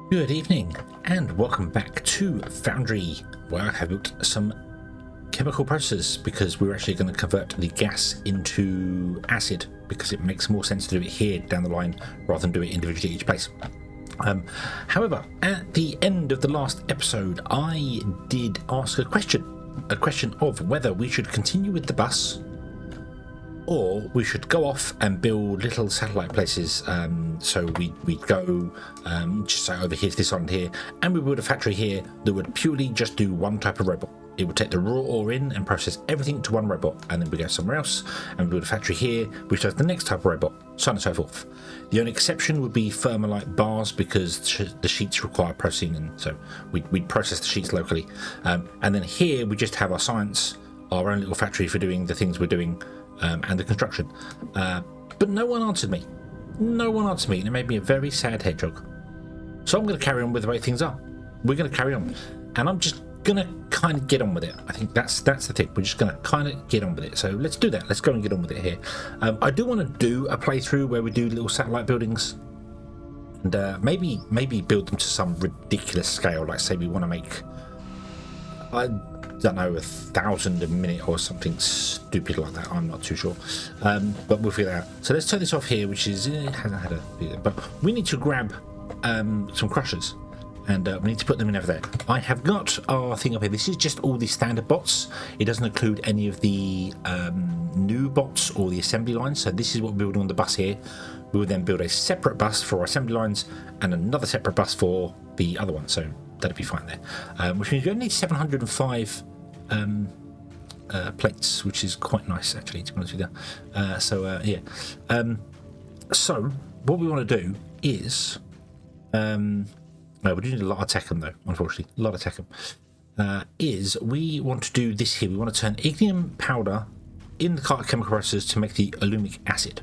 Good evening and welcome back to Foundry, where I have built some chemical processes because we're actually going to convert the gas into acid because it makes more sense to do it here down the line rather than do it individually at each place. However, at the end of the last episode I did ask a question of whether we should continue with the bus or we should go off and build little satellite places. So we'd go just so over here to this island here, and we build a factory here that would purely just do one type of robot. It would take the raw ore in and process everything to one robot, and then we go somewhere else and build a factory here which does the next type of robot, so on and so forth. The only exception would be thermalite bars because the sheets require processing, and so we'd process the sheets locally. And then here we just have our science, our own little factory for doing the things we're doing. And the construction. But no one answered me. And it made me a very sad hedgehog. So I'm going to carry on with the way things are. We're going to carry on. And I'm just going to kind of get on with it. I think that's the thing. We're just going to kind of get on with it. So let's do that. Let's go and get on with it here. I do want to do a playthrough where we do little satellite buildings. And maybe build them to some ridiculous scale. Like say we want to make... I don't know, 1,000 a minute or something stupid like that. I'm not too sure, but we'll figure that out. So let's turn this off here, which is hasn't had a, but we need to grab some crushers, and we need to put them in over there. I have got our thing up here. This is just all the standard bots. It doesn't include any of the new bots or the assembly lines. So this is what we're building on the bus here. We will then build a separate bus for our assembly lines and another separate bus for the other one. So that'll be fine there, which means we only need 705 plates, which is quite nice actually, to be honest with you. So what we want to do is we do need a lot of techum though, unfortunately, a lot of techum. Is we want to do this here. We want to turn ignium powder in the chemical processes to make the alumic acid.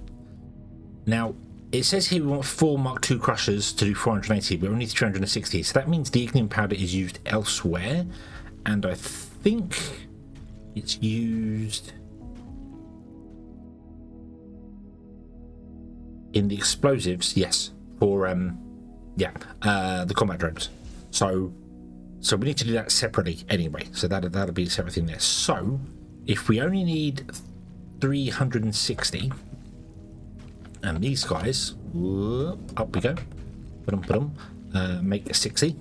Now it says here we want 4 Mark II crushers to do 480, but we need 360. So that means the ignium powder is used elsewhere, and I think it's used in the explosives. Yes, for the combat drones. So we need to do that separately anyway. So that'll be a separate thing there. So if we only need 360. And these guys, up we go, make 60.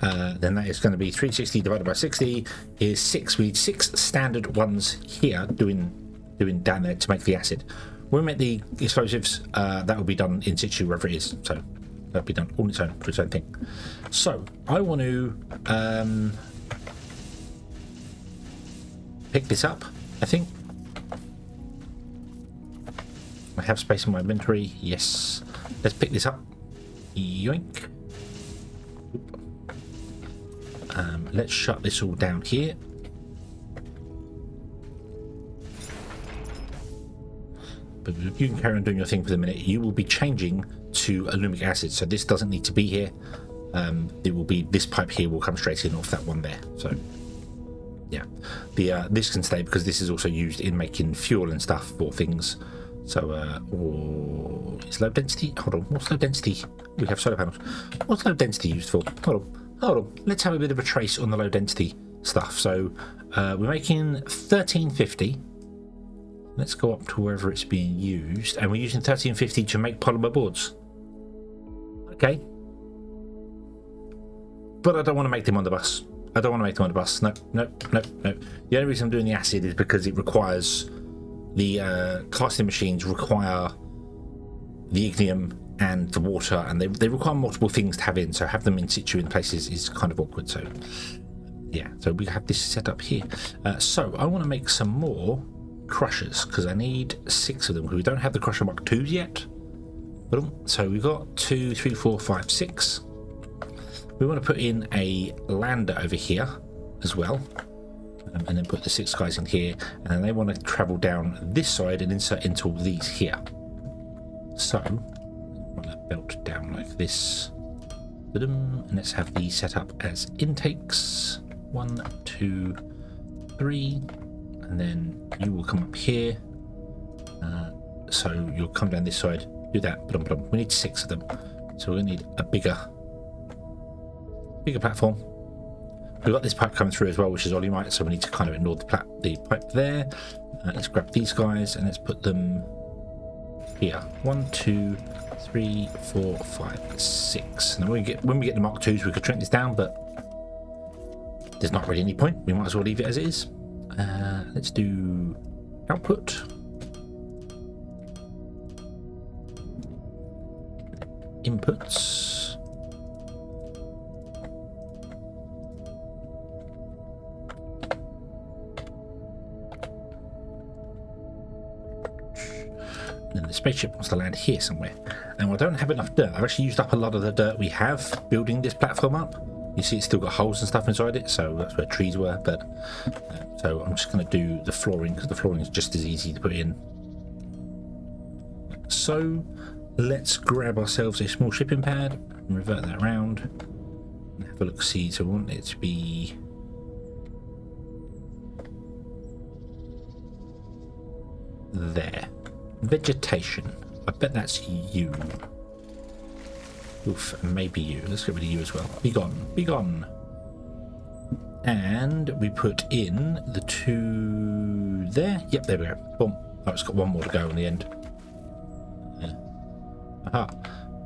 Then that is going to be 360 divided by 60 is 6. We need 6 standard ones here doing down there to make the acid. When we make the explosives, that will be done in situ wherever it is. So that'll be done on its own for its own thing. So I want to pick this up, I think. I have space in my inventory. Yes. Let's pick this up. Yoink. Let's shut this all down here. But you can carry on doing your thing for the minute. You will be changing to alumic acid, so this doesn't need to be here. It will be this pipe here will come straight in off that one there. So yeah, this can stay because this is also used in making fuel and stuff for things. So, it's low density. Hold on, what's low density? We have solar panels. What's low density used for? Hold on. Let's have a bit of a trace on the low density stuff. So, we're making 1350. Let's go up to wherever it's being used, and we're using 1350 to make polymer boards. Okay, but I don't want to make them on the bus. No. The only reason I'm doing the acid is because it requires. The casting machines require the ignium and the water, and they require multiple things to have in, so have them in situ in places is kind of awkward. So yeah, so we have this set up here. So I want to make some more crushers because I need 6 of them because we don't have the crusher Mark IIs yet. So we've got 2, 3, 4, 5, 6. We want to put in a lander over here as well. And then put the 6 guys in here, and then they want to travel down this side and insert into all these here. So run that belt down like this, and let's have these set up as intakes. 1, 2, 3, and then you will come up here. So you'll come down this side, do that. We need 6 of them, so we're going to need a bigger bigger platform. We've got this pipe coming through as well, which is Olimite, so we need to kind of ignore the pipe there. Let's grab these guys and let's put them here. 1, 2, 3, 4, 5, 6. And then when we get the Mark IIs, we could shrink this down, but there's not really any point. We might as well leave it as it is. Let's do output. Inputs. And the spaceship wants to land here somewhere. And I don't have enough dirt. I've actually used up a lot of the dirt we have building this platform up. You see it's still got holes and stuff inside it, so that's where trees were. But so I'm just going to do the flooring, because the flooring is just as easy to put in. So let's grab ourselves a small shipping pad and revert that around and have a look. See, so we want it to be there. Vegetation. I bet that's you. Oof, maybe you. Let's get rid of you as well. Be gone. Be gone. And we put in the 2 there. Yep, there we go. Boom. Oh, it's got one more to go on the end. Aha.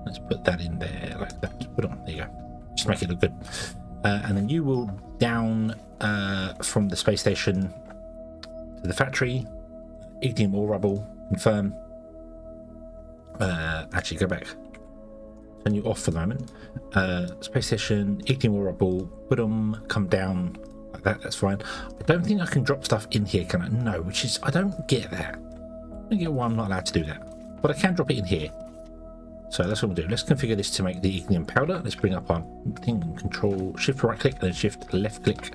Let's put that in there like that. Put on. There you go. Just make it look good. And then you will down from the space station to the factory. Ignium ore rubble. Confirm. Actually, go back. Turn you off for the moment. Space station, ignium ore rubble. Come down like that. That's fine. I don't think I can drop stuff in here, can I? No, which is I don't get that. I don't get why I'm not allowed to do that. But I can drop it in here. So that's what we'll do. Let's configure this to make the ignium powder. Let's bring up our thing and control shift right click and then shift left click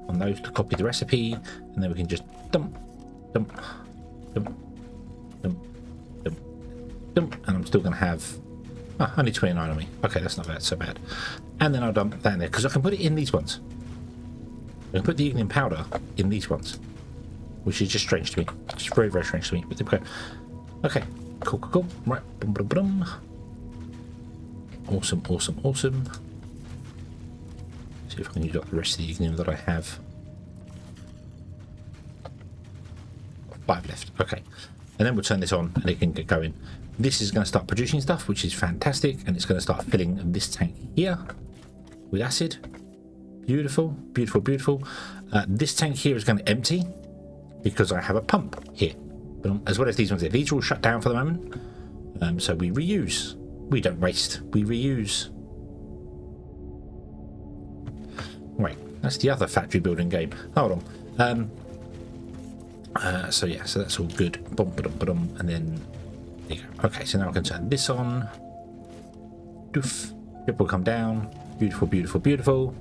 on those to copy the recipe, and then we can just dump, dump, dump, dump, dump, dump, and I'm still going to have only 29 on me. Okay, that's not bad, so bad. And then I'll dump that in there because I can put it in these ones. I can put the ignium powder in these ones, which is just strange to me. Just very, very strange to me. But there we go. Okay, cool, cool, cool. Right, boom, boom, boom. Awesome, awesome, awesome. See if I can use up the rest of the ignium that I have. 5 left. Okay, and then we'll turn this on and it can get going. This is going to start producing stuff, which is fantastic, and it's going to start filling this tank here with acid. Beautiful, beautiful, beautiful. This tank here is going to empty because I have a pump here, but as well as these ones here. These are all shut down for the moment, so we reuse. We don't waste, we reuse. Wait, that's the other factory building game. Hold on. So yeah, so that's all good. Boom, ba-dum, ba-dum, and then there you go. Okay, so now I can turn this on. Doof. It will come down. Beautiful, beautiful, beautiful.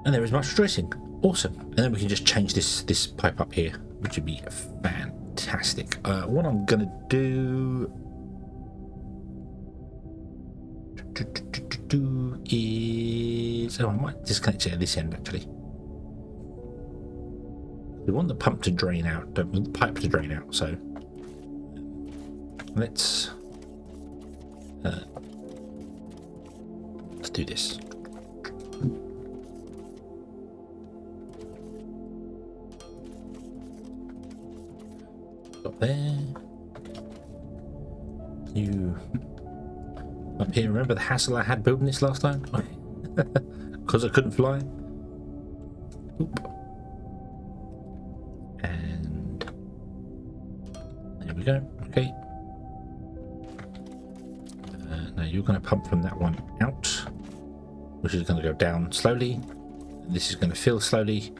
And there is much rejoicing. Awesome. And then we can just change this pipe up here, which would be fantastic. What I'm gonna do is I might disconnect it at this end actually. We want the pump to drain out, don't want the pipe to drain out, so let's do this. Got there. You up here, remember the hassle I had building this last time? Because I couldn't fly? Oop. And there we go. Okay. Now you're going to pump from that one out, which is going to go down slowly. This is going to fill slowly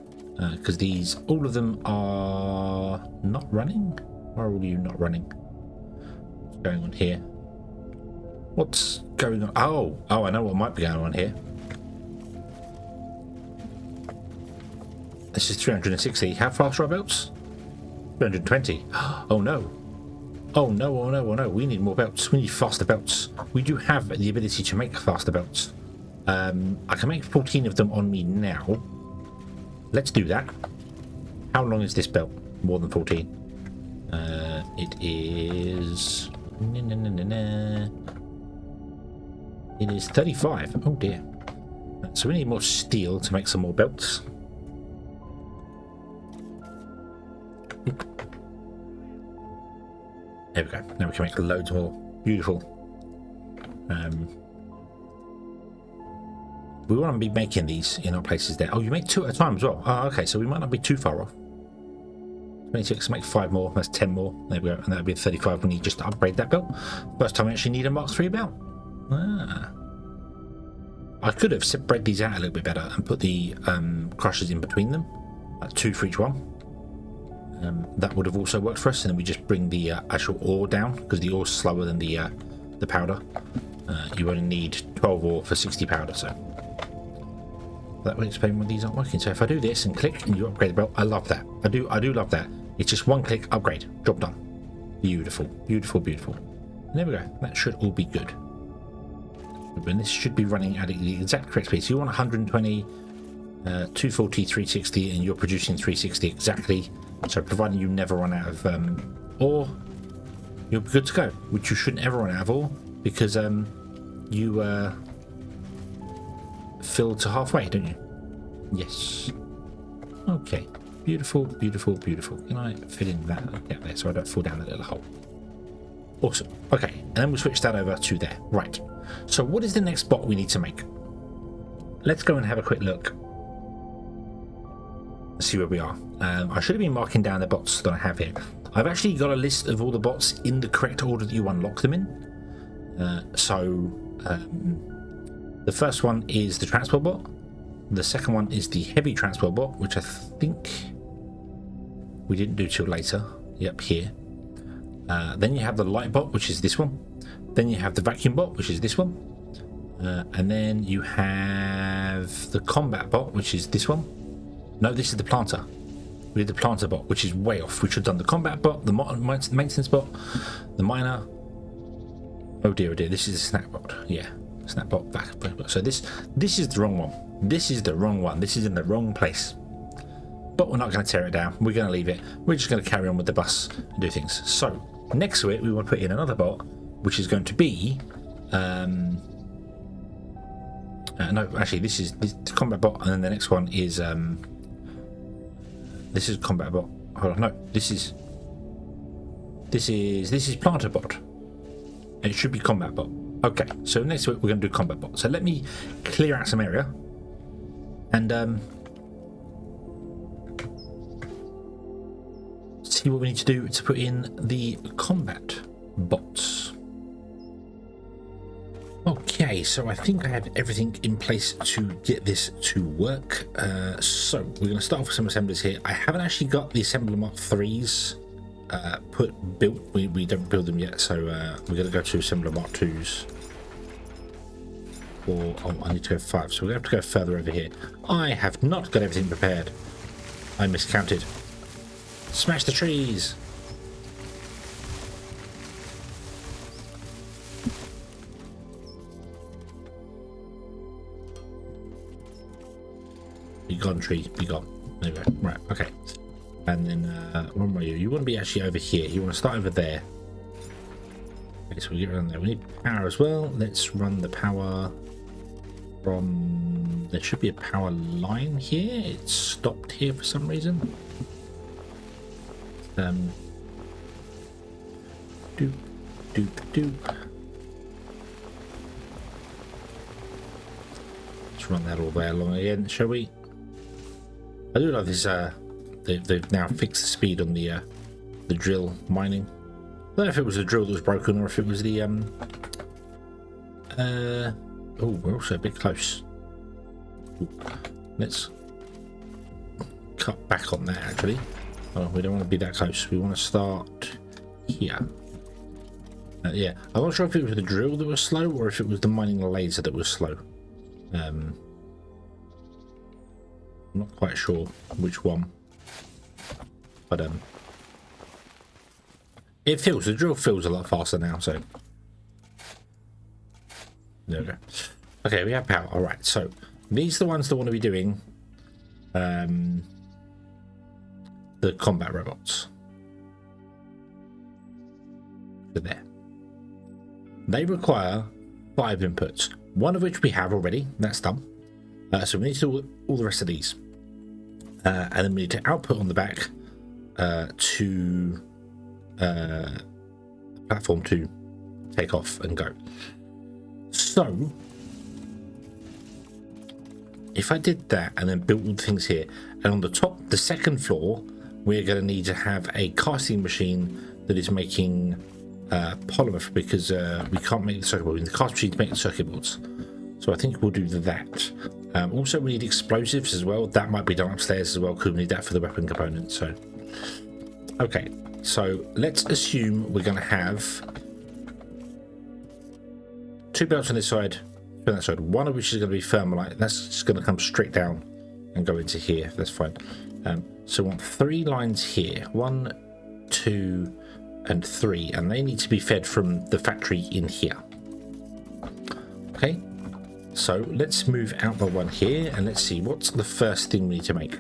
because these, all of them are not running. Why are all you not running? What's going on here? What's going on? Oh, I know what might be going on here. This is 360. How fast are our belts? 320. Oh no. Oh no, oh no, oh no. We need more belts. We need faster belts. We do have the ability to make faster belts. I can make 14 of them on me now. Let's do that. How long is this belt? More than 14. It is... It is 35. Oh dear. So we need more steel to make some more belts. There we go. Now we can make loads more. Beautiful. We want to be making these in our places there. Oh, you make 2 at a time as well. Oh, okay, so we might not be too far off. 26, make 5 more. That's 10 more. There we go. And that'll be 35. We need just to upgrade that belt. First time we actually need a Mark III belt. Ah. I could have separated these out a little bit better and put the crushers in between them. 2 for each one. That would have also worked for us, and then we just bring the actual ore down, because the ore's slower than the powder. You only need 12 ore for 60 powder, so that will explain why these aren't working. So if I do this and click and you upgrade the belt, I love that. I do love that. It's just one click, upgrade, job done. Beautiful, beautiful, beautiful. And there we go. That should all be good. And this should be running at the exact correct speed. So you want 120, 240, 360, and you're producing 360 exactly. So providing you never run out of ore, you'll be good to go. Which you shouldn't ever run out of ore, because you fill to halfway, don't you? Yes. Okay. Beautiful, beautiful, beautiful. Can I fit in that out there so I don't fall down that little hole? Awesome. Okay, and then we'll switch that over to there. Right. So what is the next bot we need to make? Let's go and have a quick look. See where we are. I should have been marking down the bots that I have here. I've actually got a list of all the bots in the correct order that you unlock them in. The first one is the transport bot. The second one is the heavy transport bot, which I think we didn't do till later. Yep, here. Then you have the light bot, which is this one. Then you have the vacuum bot, which is this one. And then you have the combat bot, which is this one. No, this is the planter. We did the planter bot, which is way off. We should have done the combat bot, the maintenance bot, the miner. Oh dear, this is the snack bot. Yeah, snack bot, back. So this is the wrong one. This is the wrong one. This is in the wrong place. But we're not going to tear it down. We're going to leave it. We're just going to carry on with the bus and do things. So next to it, we want to put in another bot, which is going to be no, actually, this is the combat bot, and then the next one is this is combat bot. Hold on, no, this is planter bot. It should be combat bot. Okay, so next week we're going to do combat bot. So let me clear out some area and see what we need to do to put in the combat bots. Okay, so I think I have everything in place to get this to work. So we're going to start off with some assemblies here. I haven't actually got the assembler Mark 3s built. We don't build them yet, so we're going to go to assembler Mark 2s. Or I need to go 5, so we're going to have to go further over here. I have not got everything prepared. I miscounted. Smash the trees! Be gone, tree, be gone. There we go. Right, okay. And then, where are you? You want to be actually over here. You want to start over there. Okay, so we get around there. We need power as well. Let's run the power from... There should be a power line here. It's stopped here for some reason. Doop, doop, doop. Let's run that all the way along again, shall we? I do love this. They've now fixed the speed on the drill mining. I don't know if it was the drill that was broken or if it was the oh, we're also a bit close. Ooh. Let's cut back on that actually. Oh, we don't want to be that close. We want to start here. Yeah, I'm not sure if it was the drill that was slow or if it was the mining laser that was slow. I'm not quite sure which one, but the drill feels a lot faster now. So there we go. Okay, we have power. All right, so these are the ones that want to be doing the combat robots. So there, they require 5 inputs, one of which we have already. That's done. So we need to do all the rest of these. And then we need to output on the back to a platform to take off and go. So if I did that and then built all the things here, and on the top, the second floor, we're going to need to have a casting machine that is making polymer, because we can't make the circuit board. We need the casting machine to make the circuit boards. So I think we'll do that. Also, we need explosives as well. That might be done upstairs as well, because we need that for the weapon component. So, okay. So let's assume we're going to have 2 belts on this side, on that side. One of which is going to be thermalite. That's just going to come straight down and go into here. That's fine. So we want 3 lines here. 1, 2, and 3, and they need to be fed from the factory in here. Okay, so let's move out the one here, and let's see what's the first thing we need to make.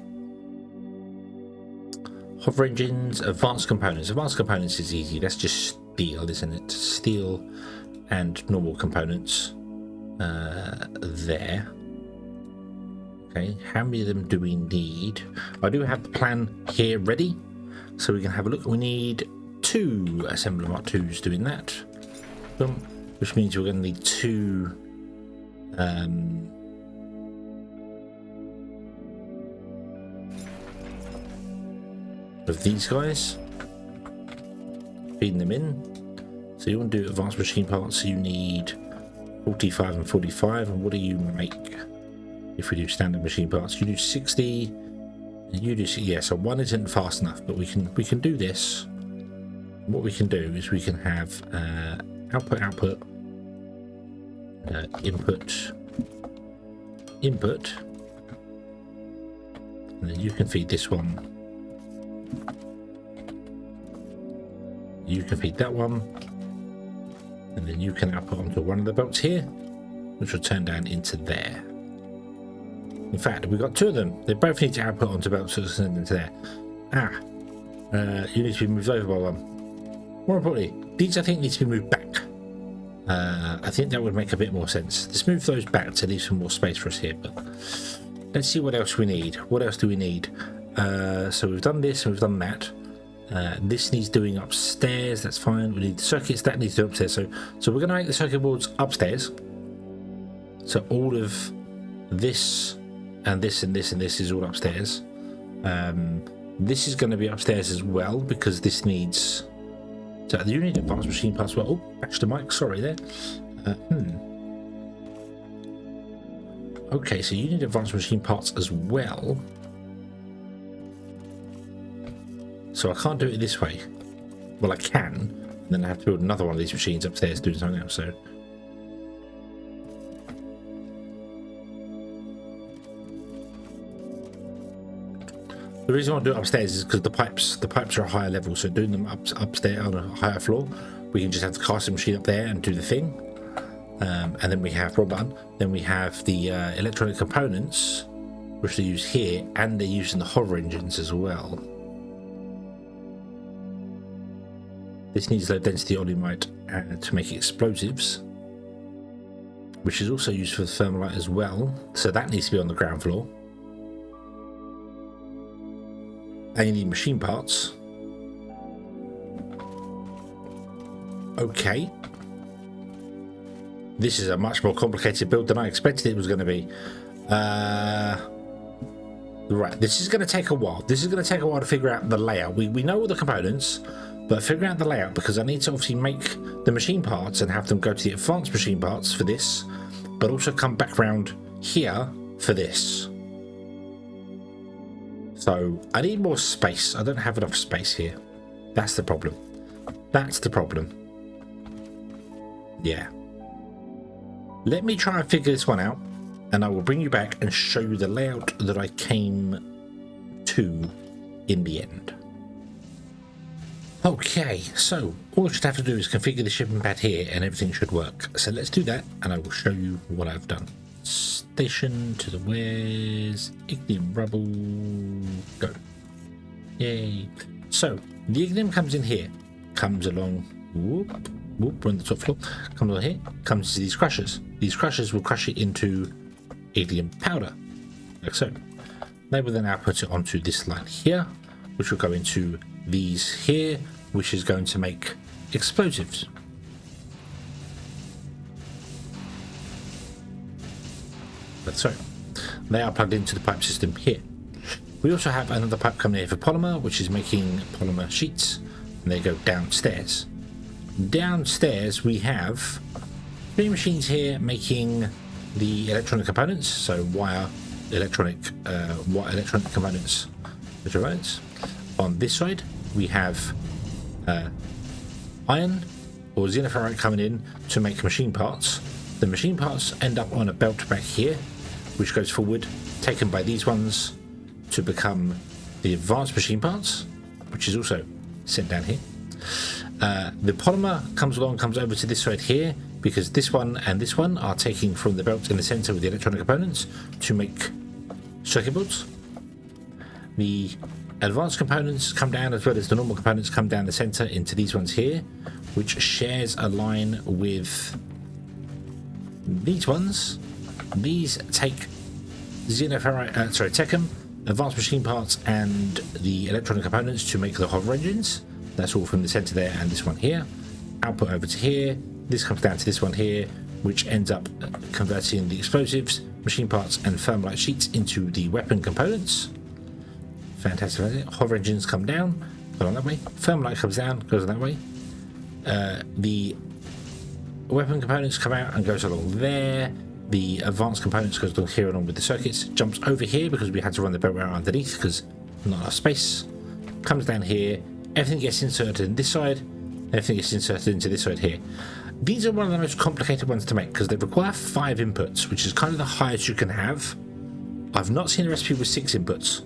Hover engines, advanced components. Advanced components is easy. That's just steel, isn't it? Steel and normal components. There. Okay, how many of them do we need? I do have the plan here ready, so we can have a look. We need 2 assembler Mark 2s doing that. Boom. Which means we're going to need 2 of these guys. Feeding them in. So you want to do advanced machine parts, so you need 45 and 45. And what do you make if we do standard machine parts? You do 60, and you do, yeah, so 1 isn't fast enough, but we can do this. What we can do is we can have output, input, and then you can feed this one. You can feed that one, and then you can output onto one of the belts here, which will turn down into there. In fact, we've got 2 of them. They both need to output onto belts to send into there. You need to be moved over by one. More importantly, these I think need to be moved back. I think that would make a bit more sense. Let's move those back to leave some more space for us here. But let's see what else we need. What else do we need? So we've done this and we've done that. This needs doing upstairs. That's fine. We need circuits. That needs to do upstairs. So we're going to make the circuit boards upstairs. So all of this and this and this and this is all upstairs. This is going to be upstairs as well, because this needs... So you need advanced machine parts as well. Oh, bash the mic, sorry there. Okay, so you need advanced machine parts as well. So I can't do it this way. Well, I can, and then I have to build another one of these machines upstairs doing something else. So the reason I want to do it upstairs is because the pipes are a higher level, so doing them upstairs on a higher floor, we can just have the casting machine up there and do the thing. And then we have then we have the electronic components, which they use here, and they're using the hover engines as well. This needs low density olimite to make explosives, which is also used for the thermalite as well. So that needs to be on the ground floor. And you need machine parts. Okay. This is a much more complicated build than I expected it was going to be. Right, this is going to take a while. This is going to take a while to figure out the layout. We know all the components, but figure out the layout, because I need to obviously make the machine parts and have them go to the advanced machine parts for this, but also come back around here for this. So I need more space. I don't have enough space here. That's the problem. That's the problem. Yeah. Let me try and figure this one out, and I will bring you back and show you the layout that I came to in the end. Okay, so all I should have to do is configure the shipping pad here and everything should work. So let's do that, and I will show you what I've done. Station to the wares, ignium rubble, go. Yay. So the ignium comes in here, comes along, whoop, Whoop, we're on the top floor. Comes on here, comes to these crushers. These crushers will crush it into iridium powder, like so. They will then output it onto this line here, which will go into these here, which is going to make explosives. Like so. They are plugged into the pipe system here. We also have another pipe coming here for polymer, which is making polymer sheets, and they go downstairs. Downstairs we have 3 machines here making the electronic components, so electronic components, which are those. On this side we have iron or xenoferrite coming in to make machine parts. The machine parts end up on a belt back here, which goes forward, taken by these ones to become the advanced machine parts, which is also sent down here. The polymer comes along, comes over to this side here, because this one and this one are taking from the belt in the center with the electronic components to make circuit boards. The advanced components come down, as well as the normal components come down the center into these ones here, which shares a line with these ones. These take xenoferrite, techum, advanced machine parts, and the electronic components to make the hover engines. That's all from the center there, and this one here. Output over to here. This comes down to this one here, which ends up converting the explosives, machine parts, and thermalite sheets into the weapon components. Fantastic. Hover engines come down, go on that way. Thermalite comes down, goes on that way. The weapon components come out and goes along there. The advanced components goes along here along with the circuits. Jumps over here because we had to run the belt wire underneath because not enough space. Comes down here. Everything gets inserted in this side. Everything gets inserted into this side here. These are one of the most complicated ones to make because they require 5 inputs, which is kind of the highest you can have. I've not seen a recipe with 6 inputs.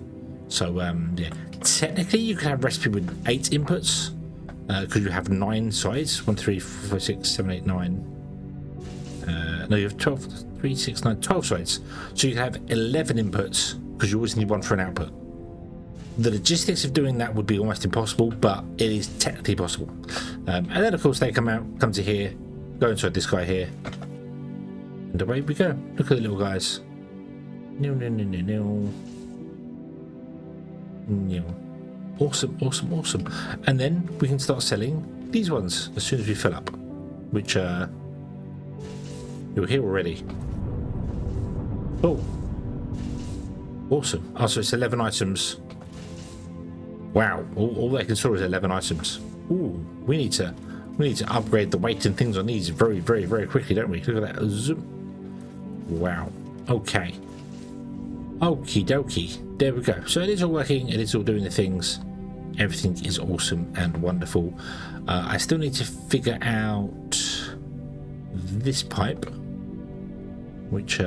So, yeah. Technically, you can have a recipe with 8 inputs because you have 9 sides. 1, 3, 4, 5, 6, 7, 8, 9. No, you have 12, 3, 6, 9, 12 sides. So you can have 11 inputs because you always need one for an output. The logistics of doing that would be almost impossible, but it is technically possible. And then, of course, they come to here, go inside this guy here, and away we go. Look at the little guys. Awesome, awesome, awesome. And then we can start selling these ones as soon as we fill up, which you're here already. Oh, awesome. Oh, so it's 11 items. Wow, all they can store is 11 items. Ooh, we need to upgrade the weight and things on these very, very, very quickly, don't we? Look at that. Zoom. Wow. Okay. Okie dokie. There we go. So it is all working. It is all doing the things. Everything is awesome and wonderful. I still need to figure out this pipe, which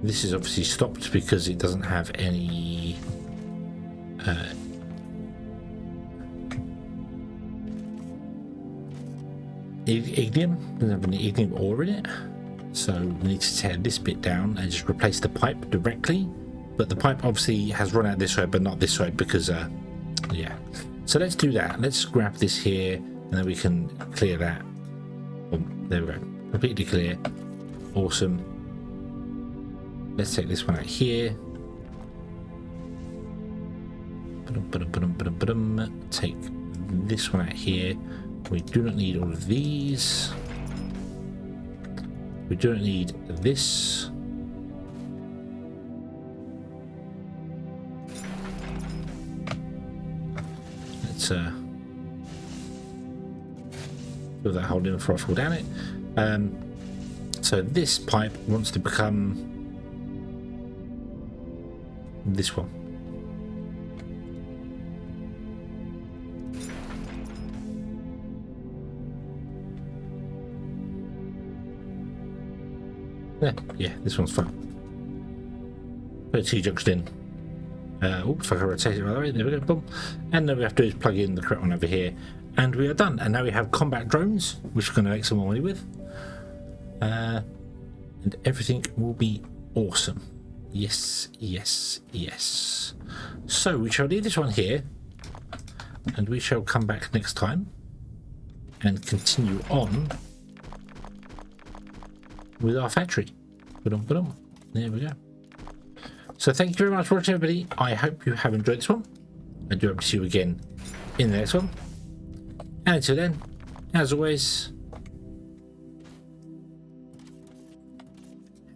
this is obviously stopped because it doesn't have any ignium. Doesn't have any ignium ore in it. So we need to tear this bit down and just replace the pipe directly. But the pipe obviously has run out this side, but not this side because, yeah. So let's do that. Let's grab this here and then we can clear that. Oh, there we go. Completely clear. Awesome. Let's take this one out here. Take this one out here. We do not need all of these. We do not need this. Let's fill that hole in before I fall down it. So this pipe wants to become this one. Yeah, this one's fine. Put a T-junction in. Oops, if I can rotate it right away. There we go, boom. And then we have to do is plug in the correct one over here. And we are done. And now we have combat drones, which we're going to make some more money with. And everything will be awesome. Yes, yes, yes. So we shall leave this one here. And we shall come back next time and continue on with our factory. Ba-dum. There we go. So thank you very much for watching, everybody. I hope you have enjoyed this one. I do hope to see you again in the next one. And until then, as always,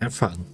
have fun.